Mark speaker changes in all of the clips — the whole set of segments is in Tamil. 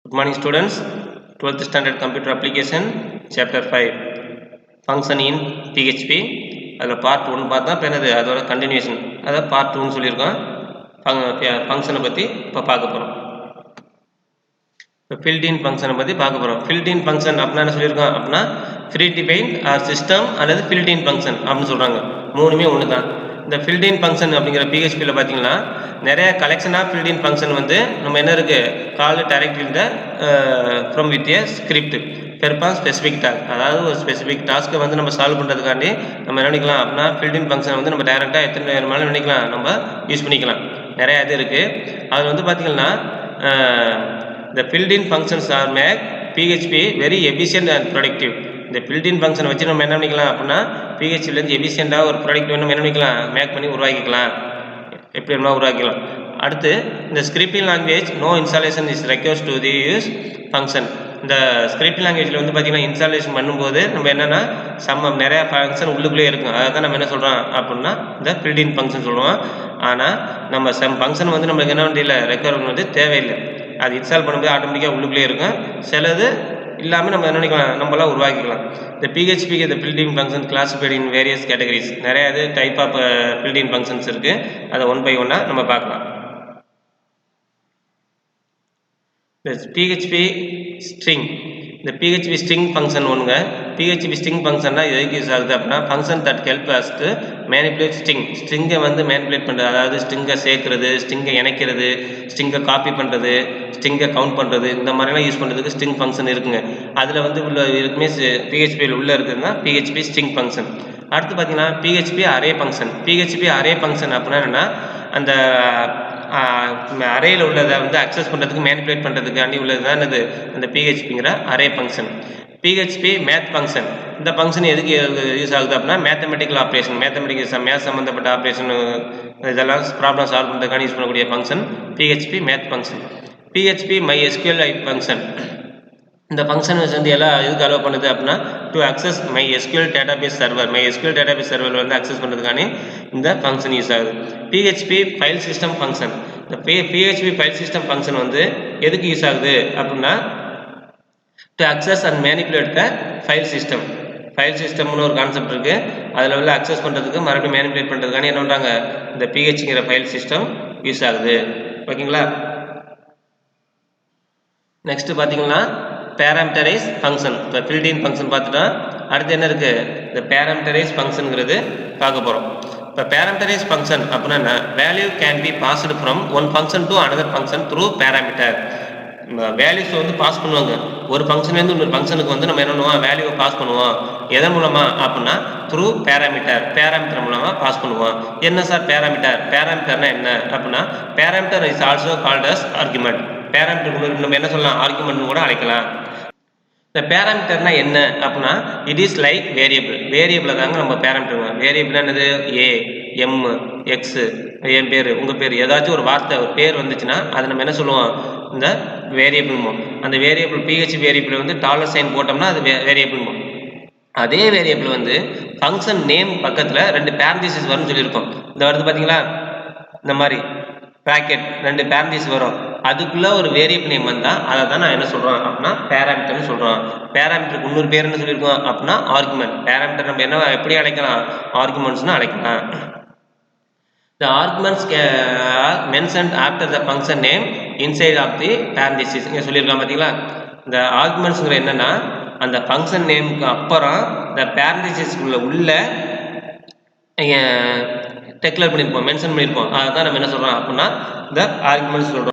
Speaker 1: Good morning students, 12th standard computer application chapter 5 function in PHP அதில் part 1 பார்த்தா இப்போ என்னது அதோட கண்டினியூஷன் அதாவது part 2ன்னு சொல்லியிருக்கோம். ஃபங்க்ஷனை பற்றி இப்போ பார்க்க போகிறோம். இப்போ ஃபில்ட்-இன் ஃபங்க்ஷனை பற்றி பார்க்க போகிறோம். ஃபில்ட்-இன் ஃபங்க்ஷன் அப்படின்னா என்ன சொல்லியிருக்கோம் அப்படின்னா ஃப்ரீ டிஃபைன்ட் ஆர் சிஸ்டம் அல்லது ஃபில்ட்-இன் ஃபங்க்ஷன் அப்படின்னு சொல்கிறாங்க. மூணுமே ஒன்று தான். இந்த ஃபில்ட்-இன் ஃபங்க்ஷன் அப்படிங்கிற பிஹெச்பியில் பார்த்தீங்கன்னா நிறைய கலெக்ஷன் ஆஃப் ஃபில்ட்-இன் ஃபங்க்ஷன் வந்து நம்ம என்ன இருக்குது கால் டைரக்ட் இந்த from with A script perform specific task. அதாவது ஒரு ஸ்பெசிஃபிக் டாஸ்க்கை வந்து நம்ம சால்வ் பண்ணுறதுக்காண்டி நம்ம என்ன பண்ணிக்கலாம் அப்படின்னா ஃபில்ட்-இன் ஃபங்க்ஷன் வந்து நம்ம டைரெக்டாக எத்தனை நேரமாலும் நினைக்கலாம் நம்ம யூஸ் பண்ணிக்கலாம். நிறையா இது இருக்குது. அதில் வந்து பார்த்திங்கன்னா the built-in functions are make PHP very efficient and productive. இந்த built-in function வச்சு நம்ம என்ன பண்ணிக்கலாம் அப்படின்னா PHPலேருந்து எஃபிஷியண்டாக ஒரு ப்ராடக்ட் வேணும் என்ன பண்ணிக்கலாம் மேக் பண்ணி உருவாக்கிக்கலாம். எப்படி வேணுமா உருவாக்கிக்கலாம். அடுத்து இந்த scripting language no installation is request to the use function. இந்த ஸ்கிரிப்டிங் லாங்குவேஜில் வந்து பார்த்திங்கன்னா இன்ஸ்டாலேஷன் பண்ணும்போது நம்ம என்னென்னா நிறையா ஃபங்க்ஷன் உள்ளுக்குள்ளே இருக்கும். அதை தான் நம்ம என்ன சொல்கிறோம் அப்படின்னா இந்த built-in ஃபங்க்ஷன் சொல்லுவோம். ஆனால் நம்ம ஃபங்க்ஷன் வந்து நம்மளுக்கு என்ன வேண்டிய ரெக்வயர்மெண்ட் வந்து தேவையில்லை. அது இன்ஸ்டால் பண்ணும்போது ஆட்டோமேட்டிக்காக உள்ளுக்குள்ளே இருக்கும். சிலது இல்லாமல் நம்ம என்ன பண்ணிக்கலாம் நம்மளாம் உருவாக்கிக்கலாம். இந்த பிஹெச்பிக்கு இந்த built-in function classified in various categories. நிறைய இது டைப் ஆஃப் built-in ஃபங்க்ஷன்ஸ் இருக்குது. அதை ஒன் பை ஒன்னாக நம்ம பார்க்கலாம். இந்த பிஹெச்பி ஸ்ட்ரிங் இந்த பிஹெச்பி ஸ்ட்ரிங் ஃபங்க்ஷன் ஒன்றுங்க. பிஹெச்பி ஸ்ட்ரிங் ஃபங்க்ஷன்னா எதுக்கு யூஸ் ஆகுது அப்படின்னா function that help us to manipulate ஸ்ட்ரிங்கை வந்து மேனிப்புலேட் பண்ணுறது. அதாவது ஸ்ட்ரிங்கை சேர்க்குறது, ஸ்ட்ரிங்கை இணைக்கிறது, ஸ்ட்ரிங்கை காப்பி பண்ணுறது, ஸ்ட்ரிங்கை கவுண்ட் பண்ணுறது, இந்த மாதிரிலாம் யூஸ் பண்ணுறதுக்கு ஸ்ட்ரிங் ஃபங்க்ஷன் இருக்குங்க. அதில் வந்து உள்ள இருக்குமே பிஹெச்பியில் உள்ளே இருக்குதுன்னா பிஹெச்பி ஸ்ட்ரிங் ஃபங்க்ஷன். அடுத்து பார்த்தீங்கன்னா PHP array function. PHP array function அப்படின்னா என்னென்னா அந்த அரேயில் உள்ளதை வந்து அக்சஸ் பண்ணுறதுக்கு மேனிப்புலேட் பண்ணுறதுக்காண்டி உள்ளது தான் இது அந்த பிஹெச்பிங்கிற array function. PHP math function. இந்த ஃபங்க்ஷன் எதுக்கு யூஸ் ஆகுது அப்படின்னா மேத்தமெட்டிக்கல் ஆப்ரேஷன், மேத்ஸ் சம்மந்தப்பட்ட ஆப்ரேஷன் இதெல்லாம் ப்ராப்ளம் சால்வ் பண்ணுறதுக்கான யூஸ் பண்ணக்கூடிய function PHP math function. PHP MySQL function. இந்த ஃபங்க்ஷன் வந்து எல்லாம் எதுக்கு அலோவ் பண்ணுது அப்படின்னா to access MySQL database server. MySQL database server வந்து அக்சஸ் பண்ணுறதுக்கான இந்த ஃபங்க்ஷன் யூஸ் ஆகுது. PHP file system function. இந்த பிஹெச்பி ஃபைல் சிஸ்டம் ஃபங்க்ஷன் வந்து எதுக்கு யூஸ் ஆகுது அப்படின்னா to access and manipulate the file system. File சிஸ்டம்னு ஒரு கான்செப்ட் இருக்குது. அதில் உள்ள அக்சஸ் பண்ணுறதுக்கு மறுபடியும் மேனிப்புலேட் பண்ணுறதுக்கான என்ன பண்ணுறாங்க இந்த பிஹெச்ங்கிற ஃபைல் சிஸ்டம் யூஸ் ஆகுது. ஓகேங்களா. நெக்ஸ்ட்டு பார்த்தீங்கன்னா பேராமீட்டரைஸ் ஃபங்க்ஷன். இப்போ built-in ஃபங்க்ஷன் பார்த்துட்டோம். அடுத்து என்ன இருக்குது இந்த பேராமீட்டரைஸ் ஃபங்க்ஷனுங்கிறது பார்க்க போகிறோம். இப்போ பேராமீட்டரைஸ் ஃபங்க்ஷன் அப்படின்னா value can be passed from one function to another function through parameter. Values வந்து பாஸ் பண்ணுவாங்க. ஒரு ஃபங்க்ஷன்லேருந்து இன்னொரு ஃபங்க்ஷனுக்கு வந்து நம்ம என்ன பண்ணுவோம் வேல்யூவை பாஸ் பண்ணுவோம். எதன் மூலமாக அப்படின்னா த்ரூ பேராமீட்டர் மூலமாக பாஸ் பண்ணுவோம். என்ன சார் பேராமீட்டர்னா என்ன அப்படின்னா parameter is also called as argument. Parameter நம்ம என்ன சொல்லலாம் ஆர்குமெண்ட் கூட அழைக்கலாம். இந்த பேராமீட்டர்னா என்ன அப்படின்னா இட் இஸ் லைக் வேரியபிளை தாங்க நம்ம பேராமீட்டர். வேரியபிள் என்னது ஏ எம் எக்ஸ் என் பேர் உங்கள் பேர் ஏதாச்சும் ஒரு வார்த்தை ஒரு பேர் வந்துச்சுன்னா அதை நம்ம என்ன சொல்லுவோம் இந்த வேரியபிள்மோ. அந்த வேரியபிள் பிஹெச் வேரியபிள் வந்து $sign போட்டோம்னா அது வேரியபிள்மோ. அதே வேரியபிள் வந்து ஃபங்க்ஷன் நேம் பக்கத்தில் 2 பேரண்டிசிஸ் வரும்னு சொல்லியிருக்கோம். இந்த வருது பார்த்தீங்களா இந்த மாதிரி ப்ராக்கெட் 2 பேரண்டிஸ் வரும். அதுக்குள்ளே ஒரு வேரியபிள் நேம் வந்தால் அதை தான் நான் என்ன சொல்கிறோம் அப்படின்னா பேராமீட்டர்னு சொல்கிறோம். பேராமீட்டருக்கு இன்னொரு பேர் என்ன சொல்லியிருக்கோம் அப்படின்னா ஆர்குமெண்ட். பேராமீட்டர் நம்ம என்ன எப்படி அழைக்கலாம் ஆர்குமெண்ட்ஸ்னு அழைக்கலாம். The arguments are mentioned after the function name inside of the parenthesis. இங்கே சொல்லியிருக்கலாம் பார்த்தீங்களா. இந்த ஆர்குமெண்ட்ஸுங்கிற என்னென்னா அந்த ஃபங்க்ஷன் நேமுக்கு அப்புறம் இந்த பேரண்டிசிஸ்குள்ள உள்ள டெக்ளேர் பண்ணியிருப்போம் மென்ஷன் பண்ணியிருப்போம். அதை தான் நம்ம என்ன சொல்கிறோம் அப்படின்னா இந்த ஆர்குமெண்ட்ஸ் சொல்கிறோம்.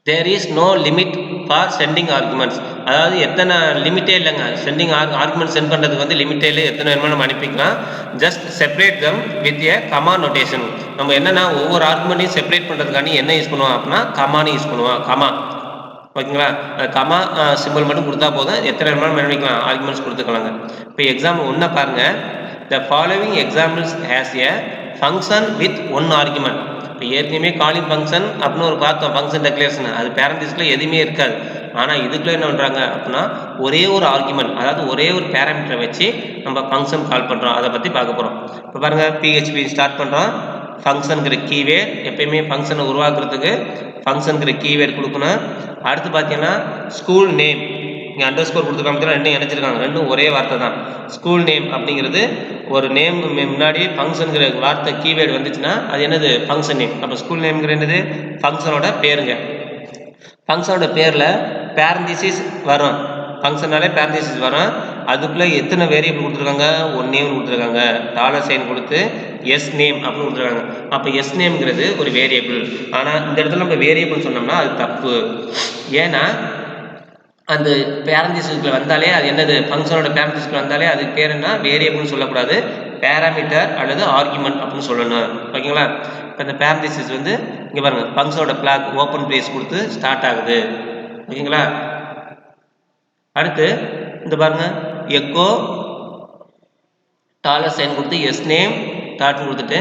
Speaker 1: There is no limit for sending arguments. அதாவது எத்தனை லிமிட்டே இல்லைங்க. சென்டிங் ஆர்குமெண்ட் சென்ட் பண்ணுறதுக்கு வந்து லிமிட்டே இல்லை. எத்தனை வேணுமோ நம்ம அனுப்பிக்கலாம். Just separate them with a comma notation. நம்ம என்னென்னா ஒவ்வொரு ஆர்குமெண்ட்டையும் செப்பரேட் பண்ணுறதுக்காண்டி என்ன யூஸ் பண்ணுவோம் அப்படின்னா கமான்னு யூஸ் பண்ணுவோம். கமா ஓகேங்களா. கமா சிம்பிள் மட்டும் கொடுத்தா போதும். எத்தனை வேணுமோ அனுப்பிக்கலாம் ஆர்குமெண்ட்ஸ் கொடுத்துக்கலாங்க. இப்போ எக்ஸாம்பிள் ஒன்றை பாருங்கள். The following examples has a function with one argument. இப்போ ஏற்கனவே காலிங் ஃபங்க்ஷன் அப்படின்னு ஒரு பார்த்தோம் ஃபங்க்ஷன் டெக்ளரேஷன். அது பேரண்டிஸில் எதுவுமே இருக்காது. ஆனால் இதுக்குள்ளே என்ன பண்ணுறாங்க அப்படின்னா ஒரே ஒரு ஆர்குமெண்ட் அதாவது ஒரே ஒரு பேராமீட்டரை வச்சு நம்ம ஃபங்க்ஷன் கால் பண்ணுறோம். அதை பற்றி பார்க்க போகிறோம். இப்போ பாருங்கள் பிஹெச்பி ஸ்டார்ட் பண்ணுறோம். ஃபங்க்ஷனுங்கிற கீவேர்ட் எப்பயுமே ஃபங்க்ஷனை உருவாக்குறதுக்கு ஃபங்க்ஷனுங்கிற கீவேர்ட் கொடுக்கணும். அடுத்து பார்த்தீங்கன்னா ஸ்கூல் நேம், இங்கே அண்டர் ஸ்கோர் கொடுத்துருக்காங்க, ரெண்டும் இணைச்சிருக்காங்க, ரெண்டும் ஒரே வார்த்தை தான். ஸ்கூல் நேம் அப்படிங்கிறது ஒரு நேம் முன்னாடி ஃபங்க்ஷனுங்கிற வார்த்தை கீவேர்டு வந்துச்சுன்னா அது என்னது ஃபங்க்ஷன் நேம். அப்போ ஸ்கூல் நேம்ங்கிற என்னது ஃபங்க்ஷனோட பேருங்க. ஃபங்க்ஷனோட பேரில் பேரந்திசிஸ் வரும், ஃபங்க்ஷனாலே பேரந்திசிஸ் வரும். அதுக்குள்ளே எத்தனை வேரியபிள் கொடுத்துருக்காங்க, ஒன் நேம் கொடுத்துருக்காங்க, டாலர் சைன் கொடுத்து எஸ் நேம் அப்படின்னு கொடுத்துருக்காங்க. அப்போ எஸ் நேம்ங்கிறது ஒரு வேரியபிள். ஆனால் இந்த இடத்துல நம்ம வேரியபிள் சொன்னோம்னா அது தப்பு. ஏன்னா அந்த பேரந்திசிஸ்ல வந்தாலே அது என்னது ஃபங்க்ஷனோட பேரந்திசிஸ்ல வந்தாலே அதுக்கு பேர் என்ன வேரியபிள்னு சொல்லக்கூடாது, பேராமீட்டர் அல்லது ஆர்குமெண்ட் அப்படின்னு சொல்லணும். ஓகேங்களா? இப்போ இந்த பேரந்திசிஸ் வந்து இங்கே பாருங்க ஃபங்க்ஷனோட பிளாக் ஓப்பன் பிரேஸ் கொடுத்து ஸ்டார்ட் ஆகுது. ஓகேங்களா? அடுத்து இந்த பாருங்க எக்கோ டாலர் சைன் கொடுத்து எஸ் நேம் டாட்னு கொடுத்துட்டு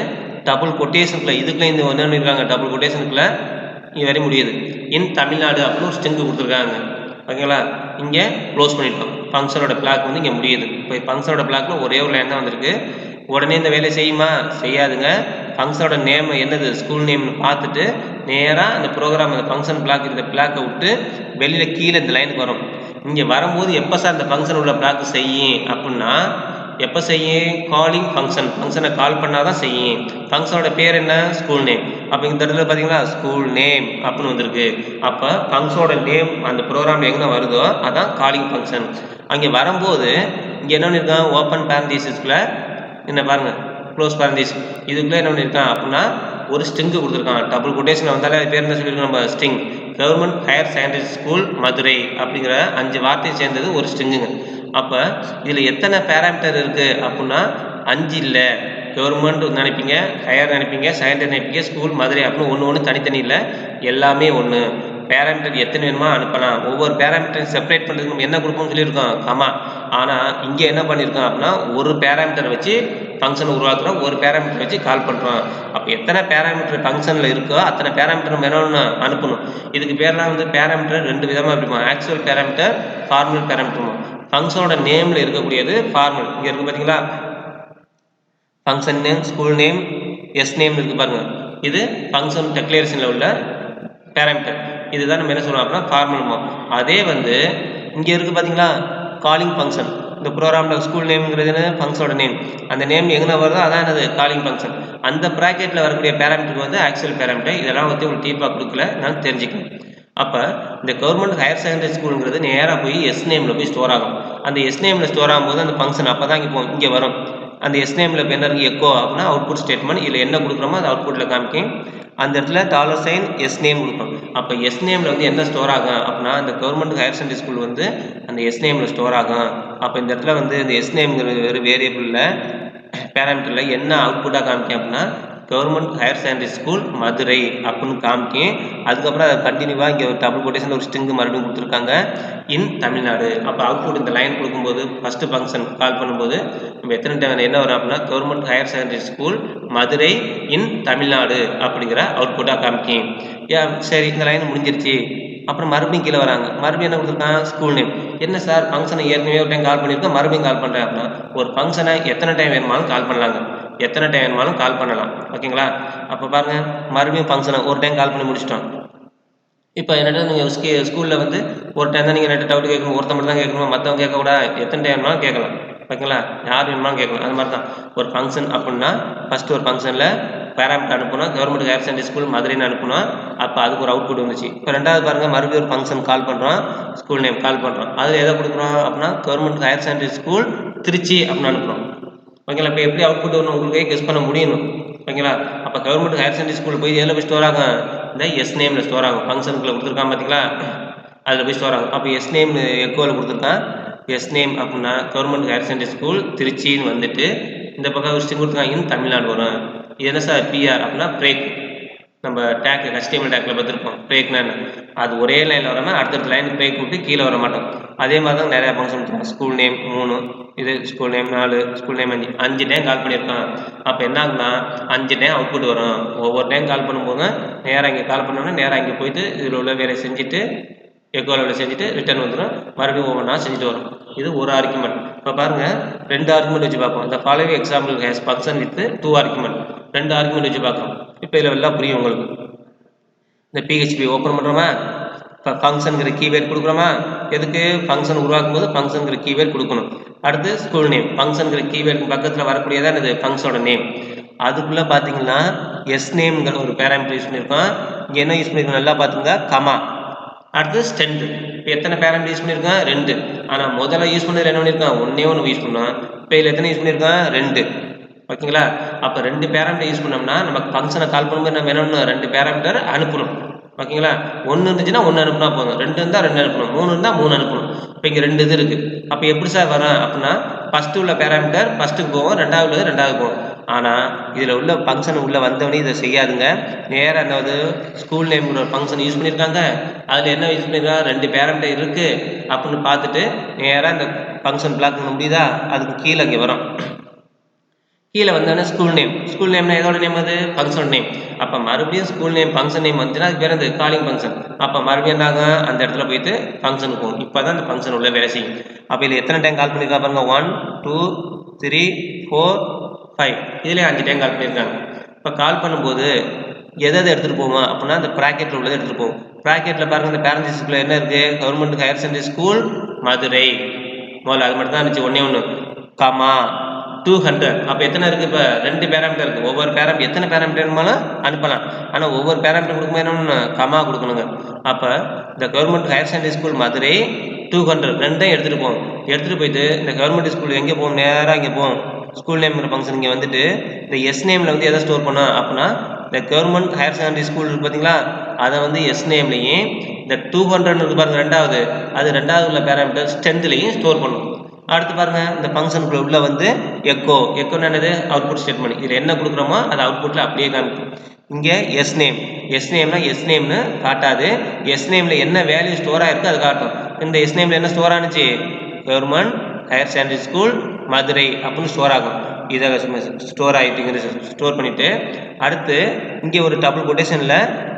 Speaker 1: டபுள் கொட்டேஷனுக்குள்ள இதுக்குள்ள இந்த ஒன்று இருக்காங்க, டபுள் கொட்டேஷனுக்குள்ள இங்கே வரை முடியுது இன் தமிழ்நாடு அப்படின்னு ஒரு ஸ்ட்ரிங் கொடுத்துருக்காங்க. ஓகேங்களா? இங்கே க்ளோஸ் பண்ணிட்டோம். ஃபங்க்ஷனோட பிளாக் வந்து இங்கே முடியுது. இப்போ ஃபங்க்ஷனோட பிளாக்ல ஒரே ஒரு லைன் தான் வந்திருக்கு. உடனே இந்த வேலையை செய்யுமா? செய்யாதுங்க. ஃபங்க்ஷனோட நேம் என்னது ஸ்கூல் நேம்னு பார்த்துட்டு நேராக அந்த ப்ரோக்ராம் அந்த ஃபங்க்ஷன் பிளாக் இந்த பிளாக்கை விட்டு வெளியில் கீழே இந்த லைனுக்கு வரும். இங்கே வரும்போது எப்போ சார் இந்த ஃபங்க்ஷன் உள்ள பிளாக் செய்யும் அப்படின்னா எப்போ செய்யும்? காலிங் ஃபங்க்ஷன், ஃபங்க்ஷனை கால் பண்ணால் தான் செய்யும். ஃபங்க்ஷனோட பேர் என்ன? School name. அப்போ இந்த இடத்துல பார்த்தீங்கன்னா ஸ்கூல் நேம் அப்படின்னு வந்திருக்கு. அப்போ ஃபங்க்ஷனோட நேம் அந்த ப்ரோக்ராம் எங்கே வருதோ அதான் காலிங் ஃபங்க்ஷன். அங்கே வரும்போது இங்கே என்ன இருக்கான்? ஓப்பன் பேரந்திசிஸ்ல என்ன பாருங்க க்ளோஸ் பேரந்திசிஸ் இதுக்குள்ளே என்ன பண்ணியிருக்கான் அப்படின்னா ஒரு ஸ்ட்ரிங்கு கொடுத்துருக்கான். டபுள் கொட்டேஷன் வந்தாலே அது பேர் என்ன சொல்லியிருக்கோம் நம்ம? String. Government higher secondary school Madurai அப்படிங்கிற 5 வார்த்தையை சேர்ந்தது ஒரு ஸ்ட்ரிங்குங்க. அப்போ இதில் எத்தனை பேராமீட்டர் இருக்குது அப்படின்னா 5 இல்லை. கவர்மெண்ட் நினைப்பீங்க, ஹையர் நினைப்பீங்க, செகண்டரி நினைப்பீங்க, ஸ்கூல் மதுரை அப்படின்னு ஒன்று தனித்தனி இல்லை, எல்லாமே ஒன்று. பேராமீட்டர் எத்தனை வேணுமா அனுப்பலாம். ஒவ்வொரு பேராமீட்டரையும் செப்பரேட் பண்ணுறதுக்கு நம்ம என்ன கொடுப்போம்னு சொல்லியிருக்கோம்? கமா. ஆனால் இங்கே என்ன பண்ணியிருக்கோம் அப்படின்னா ஒரு பேராமீட்டர் வச்சு ஃபங்க்ஷன் உருவாக்குறோம், ஒரு பேராமீட்டர் வச்சு கால் பண்ணுறோம். அப்போ எத்தனை பேராமீட்டர் ஃபங்க்ஷனில் இருக்கோ அத்தனை பேராமீட்டர் நம்ம என்ன அனுப்பணும். இதுக்கு பேர்லாம் வந்து பேராமீட்டர் 2 விதமாக இருப்போம். Actual parameter, formal parameter. ஃபங்க்ஷனோட நேமில் இருக்கக்கூடியது ஃபார்மல். இங்கே இருக்குது பார்த்தீங்களா? Function name, school name, S name இருக்குது பாருங்க. இது ஃபங்க்ஷன் டெக்ளரேஷனில் உள்ள பேராமீட்டர். இதுதான் நம்ம என்ன சொல்லுவோம் அப்படின்னா ஃபார்மல். அதே வந்து இங்கே இருக்குது பார்த்தீங்களா? Calling function. இந்த ப்ரோக்ராமில் ஸ்கூல் நேம்ங்கிறது ஃபங்க்ஷனோட நேம். அந்த நேம் எங்கே வருதோ அதான் என்னது காலிங் ஃபங்க்ஷன். அந்த ப்ராக்கெட்டில் வரக்கூடிய பேராமீட்டருக்கு வந்து ஆக்சுவல் பேராமீட்டர். இதெல்லாம் வந்து உங்களுக்கு டீப்பாக கொடுக்கல, நான் தெரிஞ்சுக்கணும். அப்போ இந்த கவர்மெண்ட் ஹையர் செகண்டரி ஸ்கூலுங்கிறது நேராக போய் எஸ் நேமில் போய் ஸ்டோர் ஆகும். அந்த எஸ் நேமில் ஸ்டோர் ஆகும்போது அந்த ஃபங்க்ஷன் அப்போ தான் இங்கே வரும். அந்த எஸ் நேமில் இப்போ என்ன இருக்குது? எக்கோ அப்படின்னா அவுட்புட் ஸ்டேட்மெண்ட். இதில் என்ன கொடுக்குறோமோ அது அவுட்புட்டில் காமிக்கும். அந்த இடத்துல டாலர் சைன் எஸ் நேம் கொடுக்கும். அப்போ எஸ் நேமில் வந்து என்ன ஸ்டோர் ஆகும் அப்படின்னா அந்த கவர்மெண்ட் ஹையர் செகண்டரி ஸ்கூல் வந்து அந்த எஸ் நேமில் ஸ்டோர் ஆகும். அப்போ இந்த இடத்துல வந்து இந்த எஸ் நேம்ங்கிற ஒரு வேரியபிளில் பேராமீட்டரில் என்ன அவுட்புட்டாக காமிக்கும் அப்படின்னா government higher secondary school Madurai அப்படின்னு காமிக்கும். அதுக்கப்புறம் அதை கண்டினியூவாக இங்கே ஒரு டபுள் கொட்டேஷன் ஒரு ஸ்ட்ரிங்கு மறுபடியும் கொடுத்துருக்காங்க இன் தமிழ்நாடு. அப்போ அவுட்புட் இந்த லைன் கொடுக்கும்போது ஃபஸ்ட்டு ஃபங்க்ஷன் கால் பண்ணும்போது நம்ம எத்தனை டைம் என்ன வரும் அப்படின்னா government higher secondary school Madurai in Tamil Nadu அப்படிங்கிற அவுட்புட்டாக காமிக்கும். சரி, இந்த லைன் முடிஞ்சிருச்சு. அப்புறம் மறுபடியும் கீழே வராங்க. மறுபடியும் என்ன கொடுத்துருக்காங்க? School name. என்ன சார் ஃபங்க்ஷனை ஏற்கனவே ஒரு டைம் கால் பண்ணியிருக்கோம், மறுபடியும் கால் பண்ணுறேன் அப்படின்னா ஒரு ஃபங்க்ஷனை எத்தனை டைம் வேணுமாலும் கால் பண்ணலாங்க, எத்தனை டைம் வேணுமாலும் கால் பண்ணலாம். ஓகேங்களா? அப்போ பாருங்க மறுபடியும் ஃபங்க்ஷனை ஒரு டைம் கால் பண்ணி முடிச்சிட்டோம். இப்போ என்னென்னா நீங்கள் ஸ்கூலில் வந்து ஒரு டைம் தான் நீங்கள் நெட்டு டவுட் கேட்கணும், ஒருத்தர் மட்டும் தான் கேட்கணும், மற்றவங்க கேட்கக்கூடாது, எத்தனை டைம் வேணுமாலும் கேட்கலாம். ஓகேங்களா? யார் வேணுமாலும் கேட்கலாம். அது மாதிரி தான் ஒரு ஃபங்க்ஷன் அப்படின்னா ஃபஸ்ட்டு ஒரு ஃபங்க்ஷனில் பேராமீட்டர் அனுப்பணும், கவர்மெண்ட் ஹையர் செகண்டரி ஸ்கூல் மதுரைன்னு அனுப்பணும். அப்போ அதுக்கு ஒரு அவுட்புட் வந்துச்சு. இப்போ ரெண்டாவது பாருங்கள் மறுபடியும் ஒரு ஃபங்க்ஷன் கால் பண்ணுறோம், ஸ்கூல் நேம் கால் பண்ணுறோம். அதில் எதை கொடுக்குறோம் அப்படின்னா government higher secondary school Trichy அப்படின்னு அனுப்புகிறோம். ஓகேங்களா? இப்போ எப்படி அவுட்புட் ஒன்று உங்களுக்கே கெஸ் பண்ண முடியணும். ஓகேங்களா? அப்போ கவர்மெண்ட் ஹையர் செகண்டரி ஸ்கூல் போய் எதில் போய் ஸ்டோர் ஆகும்? இந்த எஸ் நேமில் ஸ்டோர் ஆகும். ஃபங்க்ஷனுக்குள்ள கொடுத்துருக்கான் பார்த்தீங்களா? அதில் போய் ஸ்டோர் ஆகும். அப்போ எஸ் நேம் எக்கோவில் கொடுத்துருக்கான். எஸ் நேம் அப்படின்னா கவர்மெண்ட் ஹையர் செகண்டரி ஸ்கூல் திருச்சின்னு வந்துட்டு இந்த பக்கம் ஒரு ஸ்ட்ரிங் கொடுத்துருக்காங்க இன் தமிழ்நாடு வரும். இது என்ன சார்? பிஆர் அப்படின்னா பிரேக். நம்ம டேக் HTML டேக்கில் பார்த்துருப்போம். பிரேக்னா என்ன? அது ஒரே லைனில் வராமல் அடுத்தடுத்த லைன் பிரேக் விட்டு கீழே வர மாட்டோம். அதே மாதிரி தான் நிறையா ஃபங்க்ஷன் கொடுத்துருக்கோம். ஸ்கூல் நேம் 3, இது school name 4, school name 5 time call பண்ணியிருக்கோம். அப்போ என்ன ஆகுனா 5 டைம் அவுட்புட் வரும். ஒவ்வொரு டைம் கால் பண்ணும்போது நேராக இங்கே கால் பண்ணோன்னா நேராக இங்கே போயிட்டு இதில் உள்ள வேலையை செஞ்சுட்டு எக்கோவில் செஞ்சுட்டு ரிட்டர்ன் வந்துடும். மறுபடியும் ஒவ்வொன்றா செஞ்சுட்டு வரும். இது ஒரு ஆர்குமெண்ட். இப்போ பாருங்கள் 2 ஆர்குமெண்ட் வச்சு பார்ப்போம். இந்த following example has function with 2 argument. 2 argument வச்சு பார்க்கலாம். இப்போ இதில் எல்லாம் புரியும் உங்களுக்கு. இந்த PHP ஓப்பன் பண்ணுறோமா? இப்போ ஃபங்க்ஷனுங்கிற கீவேர்ட் கொடுக்குறோமா, எதுக்கு ஃபங்க்ஷன் உருவாக்கும் போது ஃபங்க்ஷனுங்கிற கீவேர்ட் கொடுக்கணும். அடுத்து ஸ்கூல் நேம், ஃபங்க்ஷனுங்கிற கீவேர்டுக்கு பக்கத்தில் வரக்கூடியதான் இது ஃபங்க்ஷனோட நேம். அதுக்குள்ளே பார்த்தீங்கன்னா எஸ் நேம்ங்கிற ஒரு பேராமீட்டர் யூஸ் பண்ணியிருக்கோம். இங்கே என்ன யூஸ் பண்ணியிருக்கோம் நல்லா பார்த்துங்க, கமா. அடுத்து ஸ்ட்ரென்த். இப்போ எத்தனை பேராமீட்டர் யூஸ் பண்ணியிருக்கோம், 2. ஆனால் முதல்ல யூஸ் பண்ணதில் என்ன பண்ணியிருக்கோம், ஒன்றே ஒன்று யூஸ் பண்ணோம். இப்போ இதில் எத்தனை யூஸ் பண்ணியிருக்கோம், 2. ஓகேங்களா. அப்போ 2 பேராமீட்டர் யூஸ் பண்ணோம்னா நமக்கு ஃபங்க்ஷனை கால் பண்ணும்போது நம்ம என்ன பண்ணணும், 2 பேராமீட்டர் அனுப்பணும். ஓகேங்களா. 1 இருந்துச்சுன்னா 1 அனுப்புனா போதும், 2 இருந்தால் 2 அனுப்பணும், 3 இருந்தால் 3 அனுப்பணும். இப்போ இங்கே 2 இது இருக்குது. அப்போ எப்படி சார் வரும் அப்படின்னா, ஃபஸ்ட்டு உள்ள பேராமீட்டர் ஃபஸ்ட்டுக்கு போகும், 2வது உள்ளது 2வது போகும். ஆனால் இதில் உள்ள ஃபங்க்ஷன் உள்ளே வந்தவனே இதை செய்யாதுங்க. நேராக அந்த ஸ்கூல் நேம்ங்கிற ஒரு ஃபங்க்ஷன் யூஸ் பண்ணியிருக்காங்க. அதில் என்ன யூஸ் பண்ணியிருக்காங்க, 2 பேராமீட்டர் இருக்குது அப்படின்னு பார்த்துட்டு நேராக இந்த ஃபங்க்ஷன் பிளாக் பண்ண முடியுதா, அதுக்கு கீழே இங்கே வரும். கீழே வந்தோடனே ஸ்கூல் நேம். ஸ்கூல் நேம்னா எதோட நேம், அது ஃபங்க்ஷன் நேம். அப்போ மறுபடியும் ஸ்கூல் நேம் ஃபங்க்ஷன் நேம் வந்துச்சுன்னா அது பேர் காலிங் ஃபங்க்ஷன். அப்போ மறுபடியும் என்னாங்க, அந்த இடத்துல போயிட்டு ஃபங்க்ஷனுக்கு போகும். இப்போ தான் அந்த ஃபங்க்ஷன் உள்ள வேலை செய்யும். அப்போ இதில் எத்தனை டைம் கால் பண்ணியிருக்கா பாருங்க, 1 2 3 4 5, இதுலேயே 5 டைம் கால் பண்ணியிருக்காங்க. இப்போ கால் பண்ணும்போது எதாவது எடுத்துகிட்டு போவோமா அப்படின்னா அந்த ப்ராக்கெட்டில் உள்ளதை எடுத்துகிட்டு போவோம். ப்ராக்கெட்டில் பாருங்கள், இந்த பேரண்டிஸ்குள்ளே என்ன இருக்குது, government higher secondary school Madurai. முதல்ல அது மட்டும் தான் இருந்துச்சு, ஒன்று கமா 200. அப்போ எத்தனை இருக்குது, இப்போ 2 பேராமீட்டர் இருக்குது. ஒவ்வொரு பேராமீட்டர் எத்தனை பேராமீட்டர் வேணுமாலும் அனுப்பலாம். ஆனால் ஒவ்வொரு பேராமீட்டர் கொடுக்கும்போது என்ன கமா கொடுக்கணுங்க. அப்போ இந்த government higher secondary school Madurai 200 2டையும் எடுத்துகிட்டு போவோம். எடுத்துகிட்டு போயிட்டு இந்த கவர்மெண்ட் ஸ்கூல் எங்கே போவோம், நேராக இங்கே போவோம். ஸ்கூல் நேம்ங்கிற ஃபங்க்ஷன் இங்கே வந்துட்டு இந்த எஸ் நேமில் வந்து எதை ஸ்டோர் பண்ணோம் அப்படின்னா, இந்த கவர்மெண்ட் ஹையர் செகண்டரி ஸ்கூல் இருக்குது பார்த்தீங்களா, அதை வந்து எஸ் நேம்லேயும் இந்த 200 இருக்குது பாருங்கள் 2வது, அது 2வது உள்ள பேராமீட்டர் ஸ்ட்ரென்த்லேயும் ஸ்டோர் பண்ணும். அடுத்து பாருங்க, இந்த ஃபங்க்ஷனுக்குள்ள உள்ள வந்து எக்கோன்னு என்னது, அவுட்புட் ஸ்டேட்மெண்ட். இதில் என்ன கொடுக்குறோமோ அது அவுட்புட்டில் அப்படியே காமிக்கும். இங்கே எஸ் நேம்னா எஸ் நேம்னு காட்டாது, எஸ் நேமில் என்ன வேல்யூ ஸ்டோர் ஆகிருக்கு அது காட்டும். இந்த எஸ் நேமில் என்ன ஸ்டோர் ஆனிச்சு, government higher secondary school Madurai அப்படின்னு ஸ்டோர் ஆகும். இதை ஸ்டோர் ஆகிட்டுங்கிறது ஸ்டோர் பண்ணிவிட்டு அடுத்து இங்கே ஒரு டபுள் கொட்டேஷனில்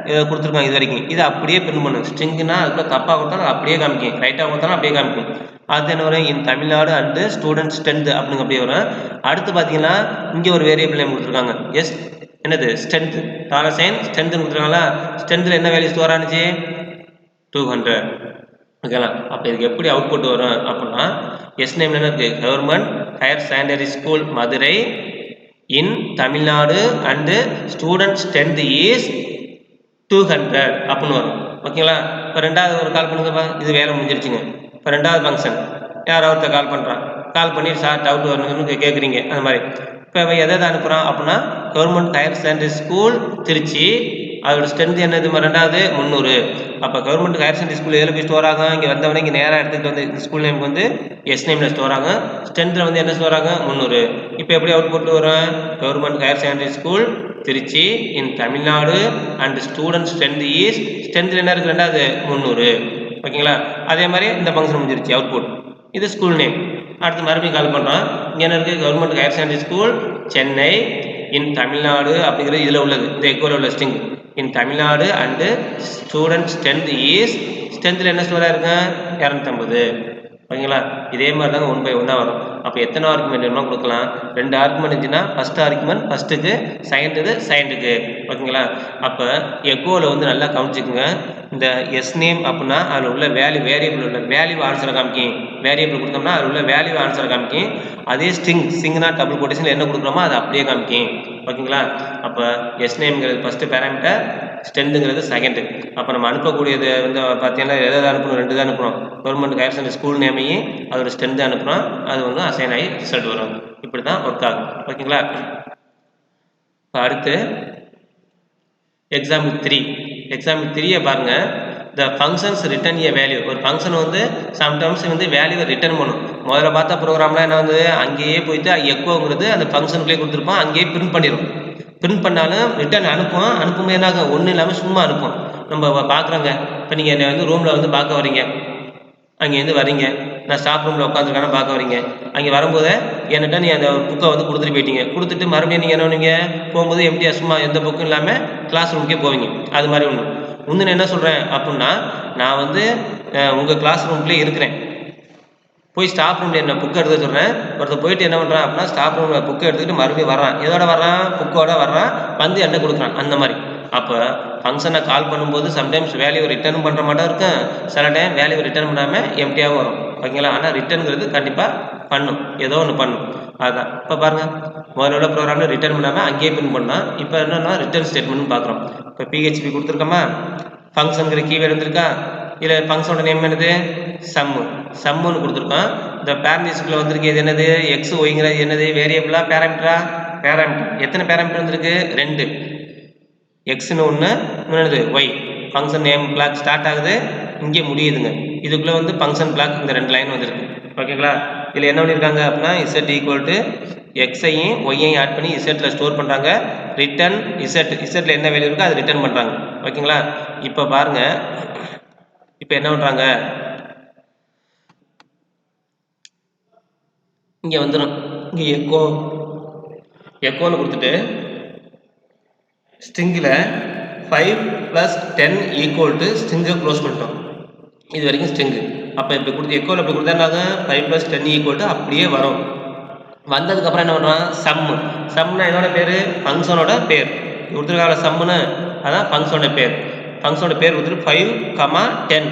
Speaker 1: இதை கொடுத்துருக்காங்க இது வரைக்கும். இதை அப்படியே பிரிண்ட் பண்ணும். ஸ்ட்ரிங்குனா அதுக்குள்ள தப்பாக கொடுத்தாலும் அப்படியே காமிக்கும், ரைட்டாக கொடுத்தாலும் அப்படியே காமிக்கும். அது என்ன வரும், இன் தமிழ்நாடு அண்டு ஸ்டூடெண்ட் ஸ்ட்ரென்த் அப்படிங்க அப்படியே வரும். அடுத்து பார்த்தீங்கன்னா இங்கே ஒரு வேரியபிள் நேம் கொடுத்துருக்காங்க, எஸ் என்னது ஸ்ட்ரென்த், $, ஸ்ட்ரென்த்னு கொடுத்துருக்காங்களா. ஸ்ட்ரென்த்தில் என்ன வேல்யூ ஸ்டோர் ஆனிச்சு, 200. ஓகேங்களா. அப்போ இதுக்கு எப்படி அவுட்புட் வரும் அப்படின்னா, எஸ் நேம் என்ன இருக்குது, government higher secondary school Madurai in Tamil Nadu and student strength is 200 அப்படின்னு வரும். ஓகேங்களா. இப்போ 2வது ஒரு கால் பண்ணுங்கப்பா, இது வேலை முடிஞ்சிருச்சுங்க. இப்போ 2வது ஃபங்க்ஷன் யாராவது ஒருத்தர் கால் பண்ணுறான், கால் பண்ணி சார் டவுட் வரணும்னு கேட்குறீங்க. அந்த மாதிரி இப்போ எதை அனுப்புகிறான் அப்படின்னா, government higher secondary school Trichy, அதோட ஸ்ட்ரென்த் என்னது 2வது 300. அப்போ கவர்மெண்ட் ஹையர் செகண்டரி ஸ்கூல் எதில் போய் ஸ்டோர் ஆகும், இங்கே வந்தவொடனே இங்கே நேராக எடுத்துகிட்டு வந்து இந்த ஸ்கூல் நேமுக்கு வந்து எஸ் நேமில் ஸ்டோர் ஆகும், ஸ்ட்ரென்த்தில் வந்து என்ன ஸ்டோர் ஆகும் 300. இப்போ எப்படி அவுட்புட் வரும், government higher secondary school Trichy in Tamil Nadu and student strength is, ஸ்ட்ரென்த்தில் என்ன இருக்குது 2வது 300. ஓகேங்களா. அதே மாதிரி இந்த ஃபங்க்ஷன் முடிஞ்சிருச்சு அவுட்புட். இது ஸ்கூல் நேம். அடுத்து மறுபடியும் கால் பண்ணுறோம், இங்கே என்ன இருக்குது, government higher secondary school Chennai in Tamil Nadu அப்படிங்கிறது இதில் உள்ளது, இந்த எக்கோவில் உள்ள string in Tamil Nadu and student strength is, ஸ்ட்ரென்த்தில் என்ன ஸ்டோராக இருக்கு 250. ஓகேங்களா. இதே மாதிரி தாங்க 1 by 1 வரும். அப்போ எத்தனை ஆர்குமெண்ட் வேணுமா கொடுக்கலாம், 2 ஆர்குமெண்ட் இருந்துச்சுன்னா ஃபஸ்ட் ஆர்குமெண்ட் ஃபஸ்ட்டுக்கு, செகண்டுக்கு. ஓகேங்களா. அப்போ எக்கோவில் வந்து நல்லா கவனிச்சுக்குங்க, இந்த எஸ் நேம் அப்படின்னா அதில் உள்ள வேரியபிள் உள்ள வேல்யூ ஆன்சரை காமிக்கும். வேரியபிள் கொடுத்தோம்னா அதில் உள்ள வேல்யூ ஆன்சரை காமிக்கும். அதே ஸ்ட்ரிங்னா டபுள் கொட்டேஷனில் என்ன கொடுக்குறோமோ அதை அப்படியே காமிக்கும். ஓகேங்களா. அப்போ எஸ் நேம்ங்கிறது ஃபஸ்ட்டு பேராமீட்டர், ஸ்ட்ரென்த்துங்கிறது செகண்டு. அப்போ நம்ம அனுப்பக்கூடியது வந்து பார்த்தீங்கன்னா எதாவது அனுப்பணும், 2 தான் அனுப்புகிறோம். கவர்மெண்ட் ஹையர் செகண்டரி ஸ்கூல் நேமையும் அதோட ஸ்ட்ரென்த்து அனுப்புகிறோம், அது வந்து அசைன் ஆகி ரிசல்ட் வரும். இப்படி தான் ஒர்க் ஆகும். ஓகேங்களா. இப்போ அடுத்து எக்ஸாம்பிள் 3 பாருங்கள். த ஃபங்க்ஷன்ஸ் ரிட்டர்ன் ஏ வேல்யூ. ஒரு ஃபங்க்ஷன் வந்து சம்டைம்ஸ் வந்து வேல்யூவை ரிட்டர்ன் பண்ணும். முதல்ல பார்த்த ப்ரோக்ராம்லாம் என்ன வந்து அங்கேயே போயிட்டு எக்கோங்கிறது அந்த ஃபங்க்ஷனுக்குள்ளே கொடுத்துருப்போம், அங்கேயே பிரிண்ட் பண்ணிடும். பிரிண்ட் பண்ணாலும் ரிட்டர்ன் அனுப்பும்போது என்ன ஆகும், ஒன்றும் இல்லாமல் சும்மா அனுப்பும். நம்ம பார்க்குறோங்க, இப்போ நீங்கள் என்னை வந்து ரூமில் வந்து பார்க்க வரீங்க, அங்கேருந்து வரீங்க, நான் ஸ்டாஃப் ரூமில் உட்காந்துருக்கான பார்க்க வரீங்க. அங்கே வரும்போது என்கிட்ட நீ அந்த புக்கை வந்து கொடுத்துட்டு போயிட்டீங்க. கொடுத்துட்டு மறுபடியும் நீங்கள் என்ன பண்ணுவீங்க, போகும்போது எம்டியா சும்மா எந்த புக்கும் இல்லாமல் கிளாஸ் ரூமுக்கே போவீங்க. அது மாதிரி ஒன்று. நான் என்ன சொல்கிறேன் அப்படின்னா, நான் வந்து உங்கள் கிளாஸ் ரூம்லேயே இருக்கிறேன், போய் ஸ்டாஃப் ரூமில் என்ன புக்கை எடுத்து சொல்கிறேன். ஒருத்தர் போயிட்டு என்ன பண்ணுறான் அப்படின்னா, ஸ்டாஃப் ரூமில் புக்கை எடுத்துக்கிட்டு மறுபடியும் வர்றான். எதோட வர்றான், புக்கோட வர்றான், வந்து என்ன கொடுக்குறான் அந்த மாதிரி. அப்போ ஃபங்க்ஷனை கால் பண்ணும்போது சம்டைம்ஸ் வேல்யூ ரிட்டர்ன் பண்ணுற மாட்டோம் இருக்கும், சில டைம் வேல்யூ ரிட்டர்ன் பண்ணாமல் எம்டியாகவும் வரும். ஓகேங்களா? ஆனால் ரிட்டர்னுங்கிறது கண்டிப்பாக பண்ணும், ஏதோ ஒன்று பண்ணும். அதுதான் இப்போ பாருங்கள், முதல்ல உள்ள ப்ரோக்ராமில் ரிட்டர்ன் பண்ணாமல் அங்கேயே பின் பண்ணால் இப்போ என்னென்னா ரிட்டர்ன் ஸ்டேட்மெண்ட்னு பார்க்குறோம். இப்போ பிஹெச்பி கொடுத்துருக்கோமா, ஃபங்க்ஷனுங்கிற கீவேர்டு இருந்திருக்கா, இதில் ஃபங்க்ஷனோட நேம் என்னது, சம்முன்னு கொடுத்துருக்கோம். இந்த பேரண்டிஸ்குள்ளே வந்திருக்கு இது என்னது, எக்ஸ் ஒய்ங்கிறது என்னது, வேரியபிளா பேராமீட்டரா, பேராமீட்டர். எத்தனை பேராமீட்டர் வந்திருக்கு, 2. எக்ஸ்னு ஒன்று, என்னது Y. Function name block start ஆகுது, இங்கே முடியுதுங்க. இதுக்குள்ளே வந்து ஃபங்க்ஷன் பிளாக் இந்த 2 லைன் வந்துருக்கு. ஓகேங்களா? இதில் என்ன பண்ணியிருக்காங்க அப்படின்னா இசட் ஈக்குவல் டு எக்ஸையும் ஒய்யையும் ஆட் பண்ணி இசட்டில் ஸ்டோர் பண்ணுறாங்க. ரிட்டர்ன் இசட்டில் என்ன வேல்யூ இருக்கோ அது ரிட்டர்ன் பண்ணுறாங்க. ஓகேங்களா? இப்போ பாருங்கள், இப்போ என்ன பண்ணுறாங்க, இங்கே வந்துடும், இங்கே எக்கோன்னு கொடுத்துட்டு ஸ்ட்ரிங்கில் 5 + 10 ஈக்குவல் டு ஸ்ட்ரிங்கை க்ளோஸ் பண்ணிட்டோம். இது வரைக்கும் ஸ்ட்ரிங்கு. அப்போ இப்போ கொடுத்து எக்கோவில் இப்போ கொடுத்தா 5 + 10 ஈக்குவல் டு அப்படியே வரும். வந்ததுக்கப்புறம் என்ன பண்ணுறான், சம்னா என்னோட பேர், ஃபங்க்ஷனோட பேர் கொடுத்துருக்காங்க. சம்முன்னு அதான் ஃபங்க்ஷனோட பேர். ஃபங்க்ஷனோட பேர் கொடுத்துட்டு 5, 10.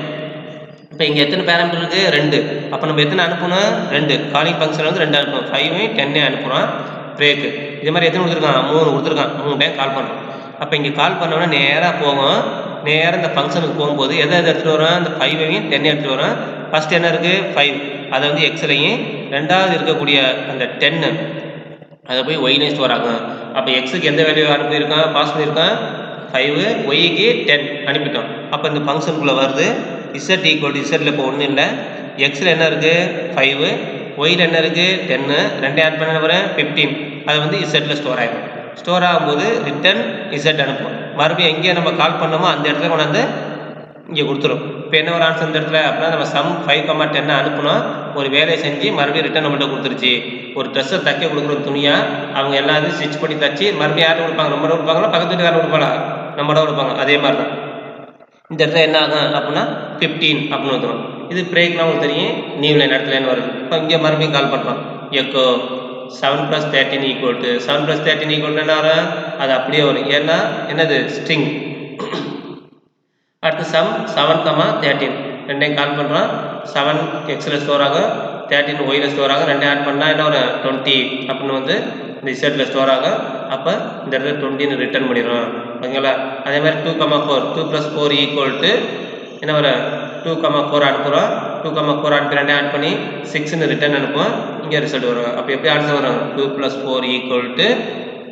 Speaker 1: இப்போ இங்கே எத்தனை பேராமீட்டர் இருக்குது, 2. அப்போ நம்ம எத்தனை அனுப்பணும், 2. காலிங் ஃபங்க்ஷன் வந்து 2 அனுப்பணும், 5, 10 அனுப்புகிறோம். பிரேக்கு இதே மாதிரி எத்தனை கொடுத்துருக்கான், 3 கொடுத்துருக்கான். 3 டைம் கால் பண்ணுறோம். அப்போ இங்கே கால் பண்ணோன்னா நேராக போகும். நேராக இந்த ஃபங்க்ஷனுக்கு போகும்போது எதை எடுத்துகிட்டு வரோம், இந்த 5ஐயும் 10 எடுத்துகிட்டு வரோம். ஃபஸ்ட் என்ன இருக்குது, 5, அதை வந்து எக்ஸ்லையும், ரெண்டாவது இருக்கக்கூடிய அந்த 10 அதை போய் ஒய்னே ஸ்டோர் ஆகும். அப்போ எக்ஸுக்கு எந்த வேல்யூ அனுப்பியிருக்கான், பாஸ் பண்ணியிருக்கான் 5, ஒய்க்கு 10 அனுப்பிட்டோம். அப்போ இந்த ஃபங்க்ஷனுக்குள்ளே வருது. இசட் ஈக்குவல் டு இசட்டில் இப்போ ஒன்றும் இல்லை, எக்ஸில் என்ன இருக்குது 5, ஒயில் என்ன இருக்குது 10, 2 ஆட் பண்ண வரேன் 15. அது வந்து இசட்டில் ஸ்டோர் ஆகிடும். ஸ்டோர் ஆகும்போது ரிட்டர்ன் இசட் அனுப்பும். மறுபடியும் எங்கே நம்ம கால் பண்ணோமோ அந்த இடத்துல கொண்டாந்து இங்கே கொடுத்துரும். இப்போ என்ன ஒரு ஆன்சர் இந்த இடத்துல அப்படின்னா, நம்ம சம் 5, 10 அனுப்பணும், ஒரு வேலையை செஞ்சு மறுபடியும் ரிட்டர்ன் நம்மகிட்ட கொடுத்துருச்சு. ஒரு ட்ரெஸ்ஸை தைக்க கொடுக்குற துணியாக அவங்க எல்லாத்தையும் ஸ்டிச் பண்ணி தச்சு மறுபடியும் யார்கிட்ட கொடுப்பாங்க, நம்மகிட்ட கொடுப்பாங்களா, பக்கத்து வீட்டுக்காரன் கொடுப்பாங்களா, நம்மகிட்ட கொடுப்பாங்க. அதே மாதிரி தான் இந்த இடத்துல என்ன ஆகும் அப்படின்னா 15 அப்படின்னு வந்துடும். இது பிரேக்னா உங்களுக்கு தெரியும், நியூ லைன் இடத்துலன்னு வருது. இப்போ இங்கே மறுபடியும் கால் பண்ணுறோம், எக்கோ 7 + 13 ஈக்குவல் டு 7 + 13 ஈக்குவல் என்ன வரும், அது அப்படியே வரும். ஏன்னா என்னது, ஸ்ட்ரிங். அடுத்து சம் 7, 13 ரெண்டையும் கால் பண்ணுறோம். 7 எக்ஸில் ஸ்டோர் ஆகும், 13 ஒயில் ஸ்டோர் ஆகும். 2 ஆட் பண்ணால் என்ன வரும், 20 அப்படின்னு வந்து இந்த இசட்டில் ஸ்டோர் ஆகும். அப்போ இந்த இடத்துல 20ன்னு ரிட்டர்ன் பண்ணிடுறோம். ஓகேங்களா? அதே மாதிரி 2, 4 2 + 4 ஈக்குவல் டு என்ன வரும், 2, 4 அனுப்புகிறோம். 2, 4 அனுப்பி 2 ஆட் பண்ணி 6ன்னு ரிட்டர்ன் அனுப்புவோம். இங்கே ரிசல்ட் வரும். அப்போ எப்படி ஆன்சர் வரும், 2 + 4 ஈக்குவல் டு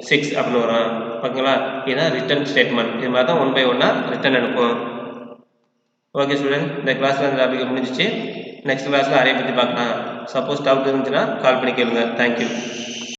Speaker 1: 6 அப்படின்னு வரும். ஓகேங்களா? இதுதான் ரிட்டர்ன் ஸ்டேட்மெண்ட். இது மாதிரி தான் 1 by 1 ரிட்டர்ன் அனுப்புவோம். ஓகே ஸ்டூடெண்ட், இந்த கிளாஸில் இந்த டாபிக் முடிஞ்சிச்சு. நெக்ஸ்ட் கிளாஸில் அரே பற்றி பார்க்கலாம். சப்போஸ் டவுட் இருந்துச்சுன்னா கால் பண்ணி கேளுங்க. தேங்க்யூ.